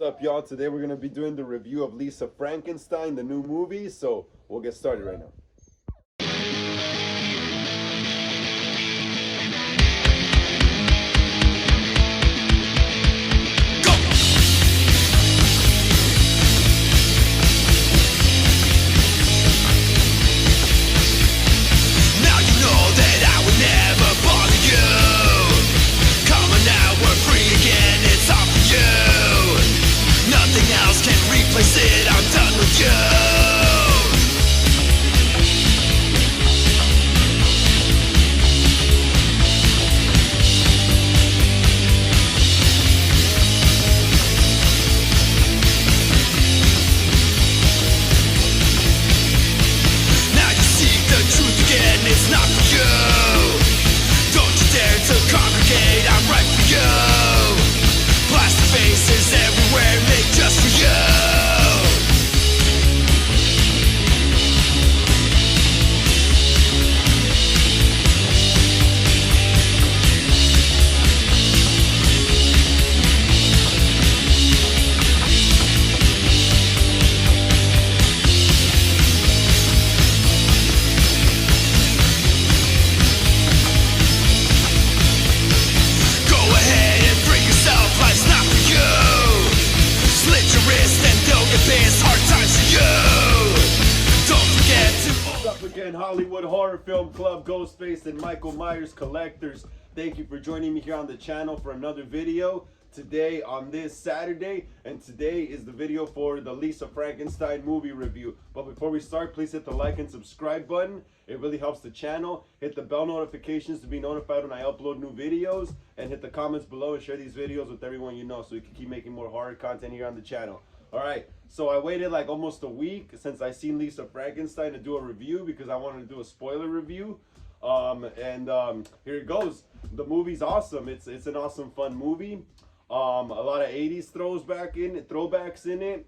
What's up, y'all? Today we're gonna be doing the review of Lisa Frankenstein, the new movie. So we'll get started right now. Now you know that I would never bother you. Come on now, we're free again, it's all for you. Nothing else can replace it, I'm done with you. Now you seek the truth again, it's not for you. Don't you dare to congregate, I'm right for you. Plastic faces everywhere, made just for you. Go ahead and free yourself, life's not for you. Slit your wrist and don't get pissed, hard times for you. Don't forget to What's up again, Hollywood Horror Film Club, Ghostface, and Michael Myers collectors. Thank you for joining me here on the channel for another video today on this Saturday. And today is the video for the Lisa Frankenstein movie review. But before we start, please hit the like and subscribe button. It really helps the channel. Hit the bell notifications to be notified when I upload new videos. And hit the comments below and share these videos with everyone you know so we can keep making more horror content here on the channel. Alright, so I waited like almost a week since I seen Lisa Frankenstein to do a review because I wanted to do a spoiler review. Here it goes. The movie's awesome. It's an awesome, fun movie. A lot of 80s throwbacks in it.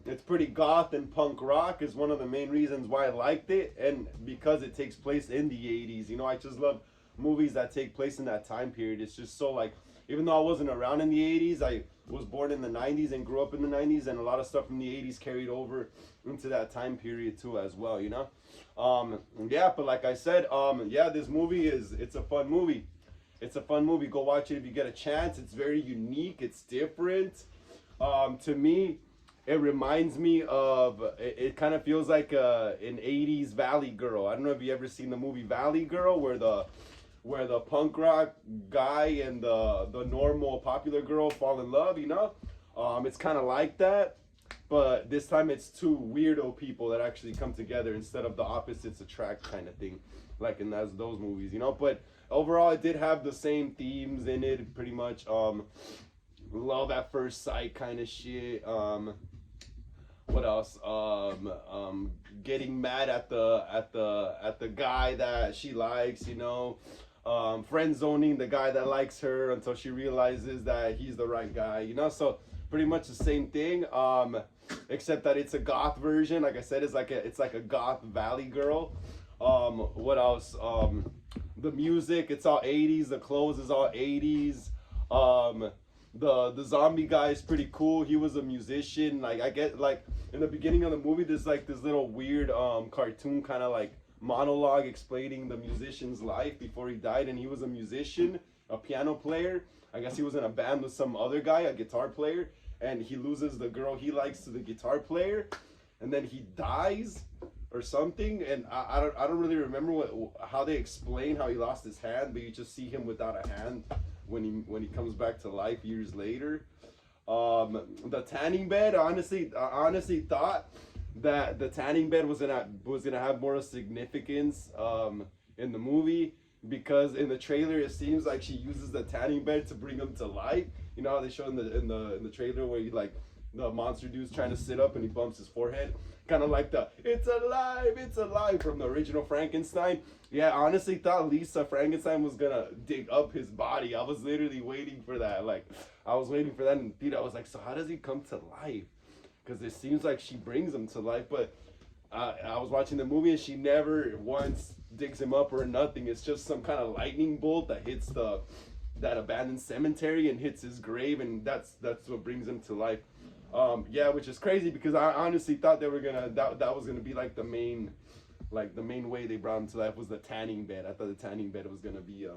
It's pretty goth and punk rock is one of the main reasons why I liked it, and because it takes place in the 80s. You know, I just love movies that take place in that time period. It's just so, like, even though I wasn't around in the 80s, I was born in the 90s and grew up in the 90s, and a lot of stuff from the 80s carried over into that time period too as well, you know. Yeah, but like I said, yeah, this movie it's a fun movie. It's a fun movie. Go watch it if you get a chance. It's very unique. It's different. To me, it reminds me of, it kind of feels like an 80s Valley Girl. I don't know if you ever seen the movie Valley Girl, where the punk rock guy and the normal popular girl fall in love, you know? It's kind of like that, but this time it's two weirdo people that actually come together instead of the opposites attract kind of thing, like in those movies, you know? But overall, it did have the same themes in it, pretty much. Love at first sight kind of shit. What else? Getting mad at the guy that she likes, you know. Friend zoning the guy that likes her until she realizes that he's the right guy, you know. So pretty much the same thing, except that it's a goth version. Like I said, it's like a goth Valley Girl. What else? The music, it's all 80s. The clothes is all 80s. The zombie guy is pretty cool. He was a musician. Like, I get, like, in the beginning of the movie, there's like this little weird cartoon kind of like monologue explaining the musician's life before he died, and he was a musician, a piano player. I guess he was in a band with some other guy, a guitar player, and he loses the girl he likes to the guitar player, and then he dies or something. And I don't really remember how they explain how he lost his hand, but you just see him without a hand when he comes back to life years later. The tanning bed, I honestly thought that the tanning bed was gonna have more significance in the movie, because in the trailer it seems like she uses the tanning bed to bring him to life. You know how they show in the trailer where he, like, the monster dude's trying to sit up and he bumps his forehead, kind of like the "it's alive" from the original Frankenstein. Yeah, I honestly thought Lisa Frankenstein was gonna dig up his body. I was literally waiting for that. Like, I was waiting for that in the theater. I was like, so how does he come to life? Because it seems like she brings him to life, but I was watching the movie and she never once digs him up or nothing. It's just some kind of lightning bolt that hits the that abandoned cemetery and hits his grave, and that's what brings him to life. Yeah, which is crazy because I honestly thought they were gonna that was gonna be like the main way they brought him to life was the tanning bed. I thought the tanning bed was gonna be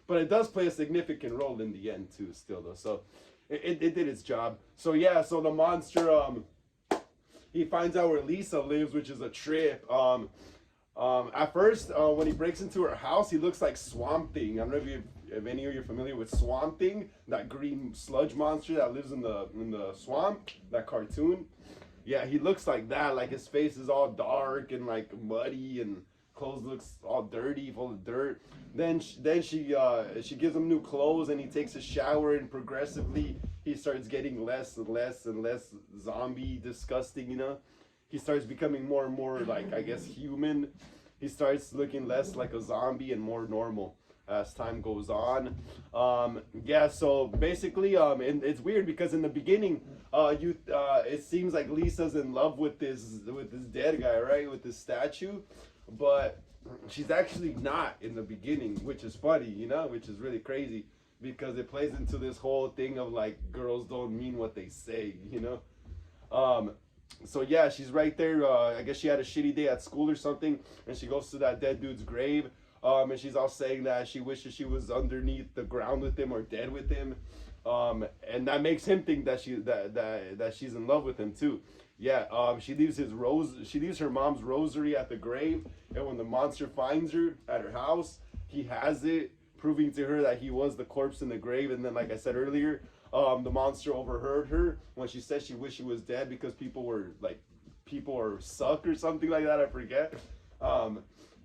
but it does play a significant role in the end too, still though. So it did its job. So yeah, so the monster he finds out where Lisa lives, which is a trip. At first, when he breaks into her house, he looks like Swamp Thing. I don't know if any of you are familiar with Swamp Thing, that green sludge monster that lives in the swamp, that cartoon. Yeah, he looks like that. Like his face is all dark and like muddy, and clothes looks all dirty, full of dirt. Then she gives him new clothes, and he takes a shower, and progressively he starts getting less and less and less zombie disgusting. You know, he starts becoming more and more like, I guess, human. He starts looking less like a zombie and more normal as time goes on. Yeah, so basically, and it's weird because in the beginning, it seems like Lisa's in love with this dead guy, right, with this statue, but she's actually not in the beginning, which is funny, you know, which is really crazy because it plays into this whole thing of like girls don't mean what they say, you know. So yeah, she's right there. I guess she had a shitty day at school or something, and she goes to that dead dude's grave. And she's all saying that she wishes she was underneath the ground with him or dead with him. And that makes him think that she's in love with him too. Yeah. She leaves her mom's rosary at the grave, and when the monster finds her at her house, he has it, proving to her that he was the corpse in the grave. And then, like I said earlier, the monster overheard her when she said she wished she was dead because people are suck or something like that. I forget.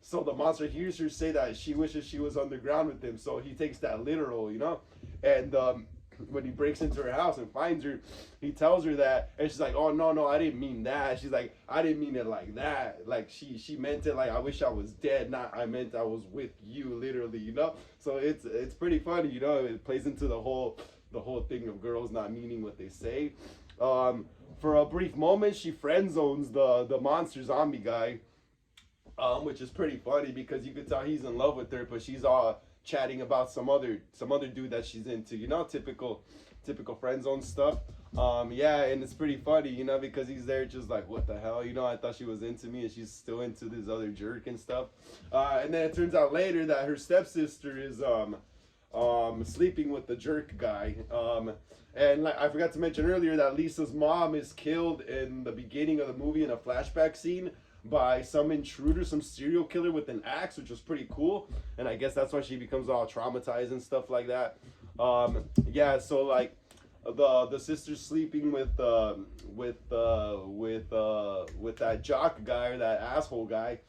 So the monster hears her say that she wishes she was underground with him. So he takes that literal, you know. And when he breaks into her house and finds her, he tells her that, and she's like, "Oh no, I didn't mean that." She's like, "I didn't mean it like that. Like she meant it like I wish I was dead. Not I meant I was with you, literally, you know." So it's pretty funny, you know. It plays into the whole thing of girls not meaning what they say. For a brief moment, she friend zones the monster zombie guy. Which is pretty funny because you could tell he's in love with her, but she's all chatting about some other dude that she's into, you know, typical friend zone stuff. Yeah, and it's pretty funny, you know, because he's there just like, what the hell, you know, I thought she was into me and she's still into this other jerk and stuff. And then it turns out later that her stepsister is sleeping with the jerk guy. And like I forgot to mention earlier that Lisa's mom is killed in the beginning of the movie in a flashback scene by some intruder, some serial killer with an axe, which was pretty cool. And I guess that's why she becomes all traumatized and stuff like that. Yeah, so like the sister's sleeping with that jock guy or that asshole guy.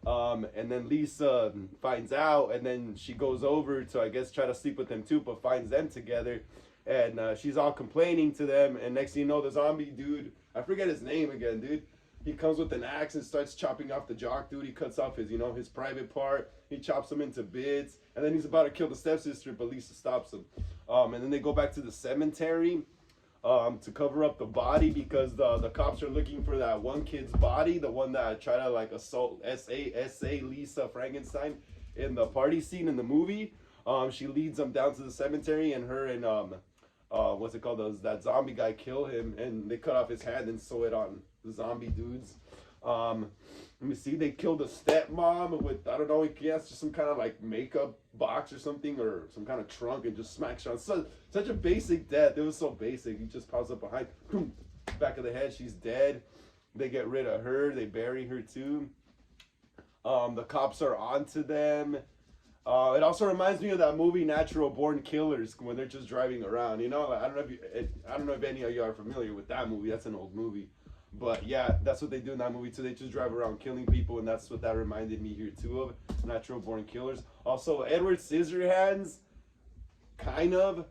And then Lisa finds out, and then she goes over to, I guess, try to sleep with them too, but finds them together. And she's all complaining to them, and next thing you know, the zombie dude, I forget his name again, dude. He comes with an axe and starts chopping off the jock dude. He cuts off his, you know, his private part. He chops him into bits, and then he's about to kill the stepsister, but Lisa stops him. And then they go back to the cemetery to cover up the body because the cops are looking for that one kid's body, the one that tried to like assault S.A. Lisa Frankenstein in the party scene in the movie. She leads them down to the cemetery, and her and what's it called? That zombie guy kill him, and they cut off his hand and sew it on the zombie dudes. Let me see. They killed a stepmom with, I don't know, he has just some kind of like makeup box or something, or some kind of trunk, and just smacks her on. Such a basic death. It was so basic. He just pops up behind, boom, back of the head. She's dead. They get rid of her. They bury her too. The cops are onto them. It also reminds me of that movie Natural Born Killers when they're just driving around. You know, I don't know if any of you are familiar with that movie. That's an old movie, but yeah, that's what they do in that movie too. They just drive around killing people, and that's what that reminded me here too of Natural Born Killers. Also, Edward Scissorhands, kind of,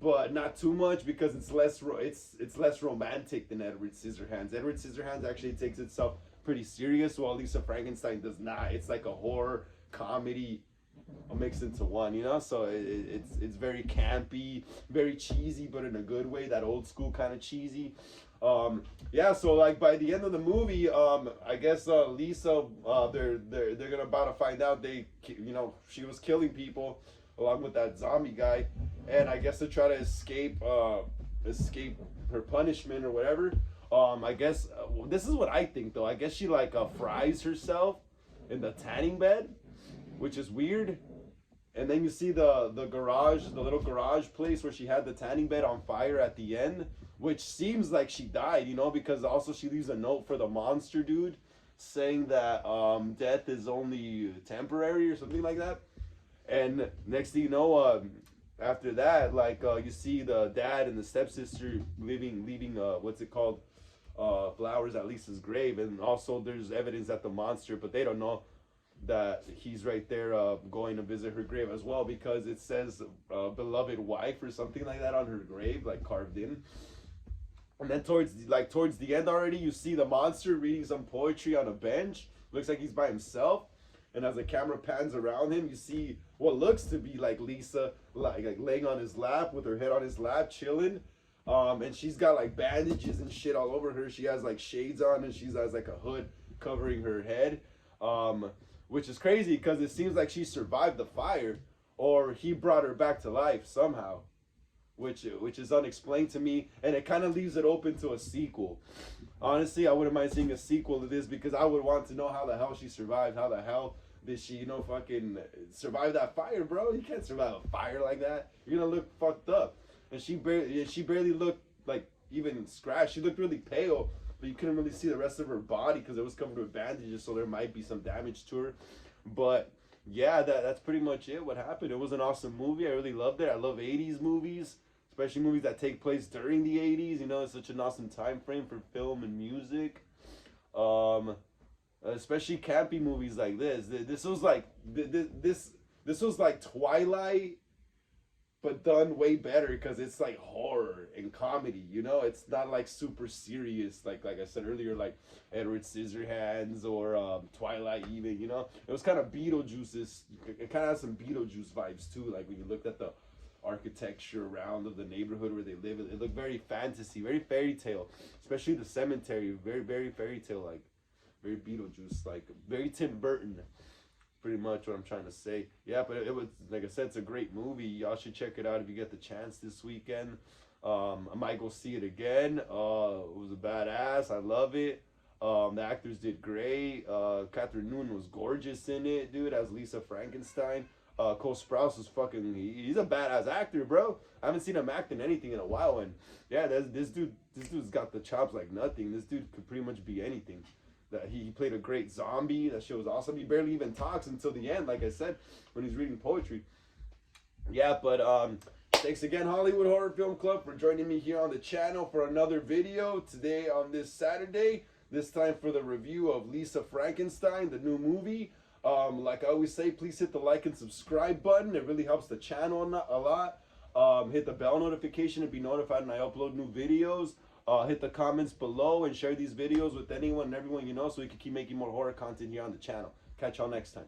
but not too much because it's less romantic than Edward Scissorhands. Edward Scissorhands actually takes itself pretty serious, while Lisa Frankenstein does not. It's like a horror comedy mixed into one, you know. So it's very campy, very cheesy, but in a good way, that old school kind of cheesy. Yeah, so like by the end of the movie, I guess Lisa, they're gonna about to find out she was killing people. along with that zombie guy, and I guess to try to escape her punishment or whatever. I guess this is what I think though. I guess she like fries herself in the tanning bed, which is weird. And then you see the garage, the little garage place where she had the tanning bed on fire at the end, which seems like she died, you know, because also she leaves a note for the monster dude saying that death is only temporary or something like that. And next thing you know, after that, like you see the dad and the stepsister leaving what's it called, flowers at Lisa's grave, and also there's evidence that the monster, but they don't know that he's right there going to visit her grave as well, because it says beloved wife or something like that on her grave, like carved in. And then towards the end already, you see the monster reading some poetry on a bench. Looks like he's by himself. And as the camera pans around him, you see what looks to be like Lisa, like laying on his lap with her head on his lap, chilling. And she's got like bandages and shit all over her. She has like shades on, and she has like a hood covering her head. Which is crazy because it seems like she survived the fire, or he brought her back to life somehow, which is unexplained to me, and it kind of leaves it open to a sequel. Honestly, I wouldn't mind seeing a sequel to this, because I would want to know how the hell she survived. How the hell did she, fucking survive that fire, bro? You can't survive a fire like that. You're gonna look fucked up. And she barely looked like even scratched. She looked really pale, but you couldn't really see the rest of her body because it was covered with bandages, so there might be some damage to her. But yeah, that's pretty much it. What happened? It was an awesome movie. I really loved it. I love 80s movies, especially movies that take place during the 80s. It's such an awesome time frame for film and music. Especially campy movies like this. This was like this was like Twilight, but done way better, because it's like horror and comedy. It's not like super serious, like I said earlier, like Edward Scissorhands or Twilight even. It was kind of Beetlejuice. It kind of has some Beetlejuice vibes too, like when you looked at the architecture around of the neighborhood where they live. It looked very fantasy, very fairy tale, especially the cemetery. Very, very fairy tale, like very Beetlejuice, like very Tim Burton. Pretty much what I'm trying to say. Yeah, but it was, like I said, it's a great movie. Y'all should check it out if you get the chance this weekend. I might go see it again. It was a badass. I love it. The actors did great. Catherine Newton was gorgeous in it, dude, as Lisa Frankenstein. Cole Sprouse was fucking, he's a badass actor, bro. I haven't seen him act in anything in a while, and yeah, this dude's got the chops like nothing. This dude could pretty much be anything. That he played a great zombie. That shit was awesome. He barely even talks until the end, like I said, when he's reading poetry. Yeah, but thanks again, Hollywood Horror Film Club, for joining me here on the channel for another video today on this Saturday. This time for the review of Lisa Frankenstein, the new movie. Like I always say, please hit the like and subscribe button. It really helps the channel a lot. Hit the bell notification to be notified when I upload new videos. Hit the comments below and share these videos with anyone and everyone you know, so we can keep making more horror content here on the channel. Catch y'all next time.